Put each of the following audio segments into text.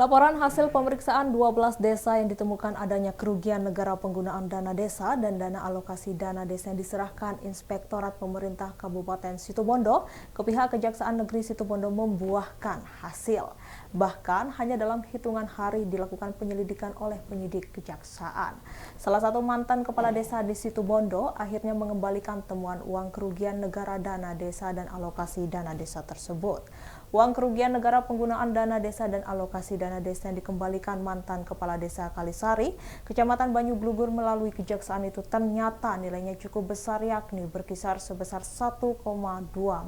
Laporan hasil pemeriksaan 12 desa yang ditemukan adanya kerugian negara penggunaan dana desa dan dana alokasi dana desa yang diserahkan Inspektorat Pemerintah Kabupaten Situbondo ke pihak Kejaksaan Negeri Situbondo membuahkan hasil. Bahkan hanya dalam hitungan hari dilakukan penyelidikan oleh penyidik kejaksaan. Salah satu mantan kepala desa di Situbondo akhirnya mengembalikan temuan uang kerugian negara dana desa dan alokasi dana desa tersebut. Uang kerugian negara penggunaan dana desa dan alokasi dana desa yang dikembalikan mantan Kepala Desa Kalisari, Kecamatan Banyu Blugur melalui kejaksaan itu ternyata nilainya cukup besar, yakni berkisar sebesar 1,2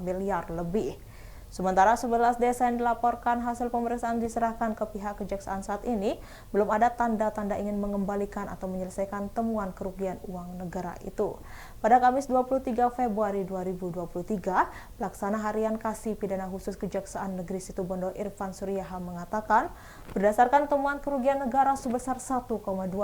miliar lebih. Sementara 11 desa yang dilaporkan hasil pemeriksaan diserahkan ke pihak kejaksaan saat ini, belum ada tanda-tanda ingin mengembalikan atau menyelesaikan temuan kerugian uang negara itu. Pada Kamis 23 Februari 2023, Pelaksana Harian Kasih Pidana Khusus Kejaksaan Negeri Situbondo Irfan Suryaha mengatakan, berdasarkan temuan kerugian negara sebesar 1,2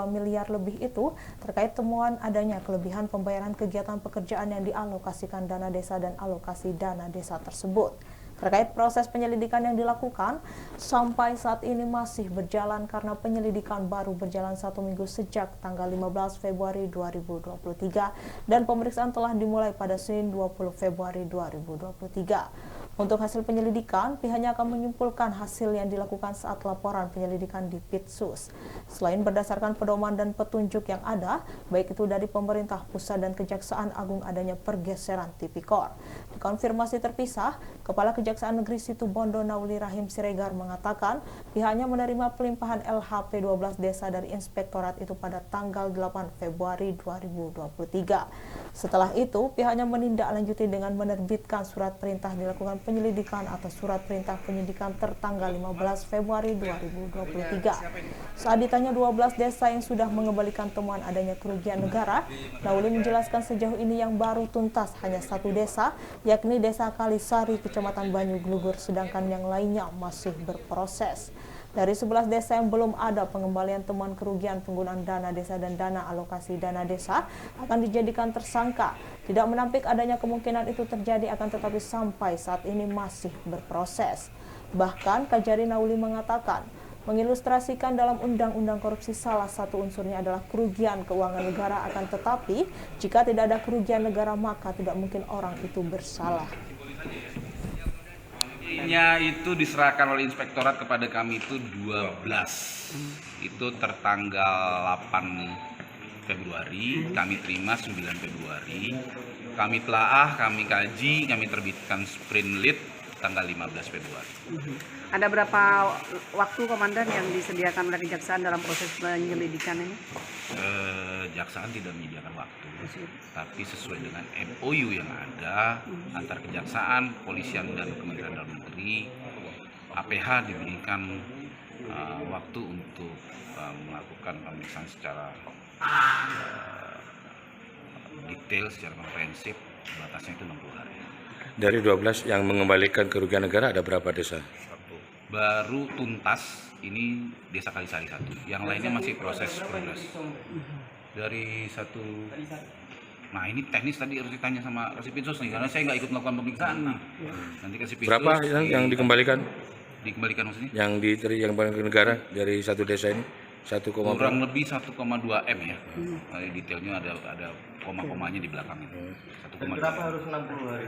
miliar lebih itu, terkait temuan adanya kelebihan pembayaran kegiatan pekerjaan yang dialokasikan dana desa dan alokasi dana desa tersebut. Terkait proses penyelidikan yang dilakukan, sampai saat ini masih berjalan karena penyelidikan baru berjalan 1 minggu sejak tanggal 15 Februari 2023 dan pemeriksaan telah dimulai pada Senin 20 Februari 2023. Untuk hasil penyelidikan, pihaknya akan menyimpulkan hasil yang dilakukan saat laporan penyelidikan di Pitsus. Selain berdasarkan pedoman dan petunjuk yang ada, baik itu dari pemerintah pusat dan Kejaksaan Agung adanya pergeseran tipikor. Dikonfirmasi terpisah, Kepala Kejaksaan Negeri Situbondo Nauli Rahim Siregar mengatakan pihaknya menerima pelimpahan LHP 12 desa dari inspektorat itu pada tanggal 8 Februari 2023. Setelah itu, pihaknya menindaklanjuti dengan menerbitkan surat perintah dilakukan penyelidikan atau surat perintah penyidikan tertanggal 15 Februari 2023. Saat ditanya 12 desa yang sudah mengembalikan temuan adanya kerugian negara, Nauli menjelaskan sejauh ini yang baru tuntas hanya satu desa, yakni Desa Kalisari, Kecamatan Banyu Blugur, sedangkan yang lainnya masih berproses. Dari 11 desa yang belum ada pengembalian temuan kerugian penggunaan dana desa dan dana alokasi dana desa akan dijadikan tersangka. Tidak menampik adanya kemungkinan itu terjadi, akan tetapi sampai saat ini masih berproses. Bahkan Kajari Nauli mengatakan, mengilustrasikan dalam undang-undang korupsi salah satu unsurnya adalah kerugian keuangan negara, akan tetapi jika tidak ada kerugian negara maka tidak mungkin orang itu bersalah. Itu diserahkan oleh inspektorat kepada kami itu 12. Itu tertanggal 8 Februari, kami terima 9 Februari. Kami telaah, kami kaji, kami terbitkan sprint lead tanggal 15 Februari. Ada berapa waktu komandan yang disediakan oleh kejaksaan dalam proses penyelidikan ini? Kejaksaan tidak menyediakan waktu, tapi sesuai dengan MOU yang ada antar kejaksaan, polisian dan Kementerian Dalam Negeri, APH diberikan waktu untuk melakukan pemeriksaan secara detail, secara komprehensif. Batasnya itu 60 hari. Dari 12 yang mengembalikan kerugian negara ada berapa desa? Baru tuntas ini Desa Kalisari 1, yang lainnya masih proses progres. Dari satu, nah ini teknis tadi harus ditanya sama Kasipinsus nih, karena saya nggak ikut melakukan pemeriksaan. Nanti Kasipinsus. Berapa yang dikembalikan? Dikembalikan maksudnya? Yang ke negara dari satu desa ini 1, kurang lebih 1,2 M ya. Detailnya ada koma-komanya di belakang itu. 1,2 Berapa harus 60 hari?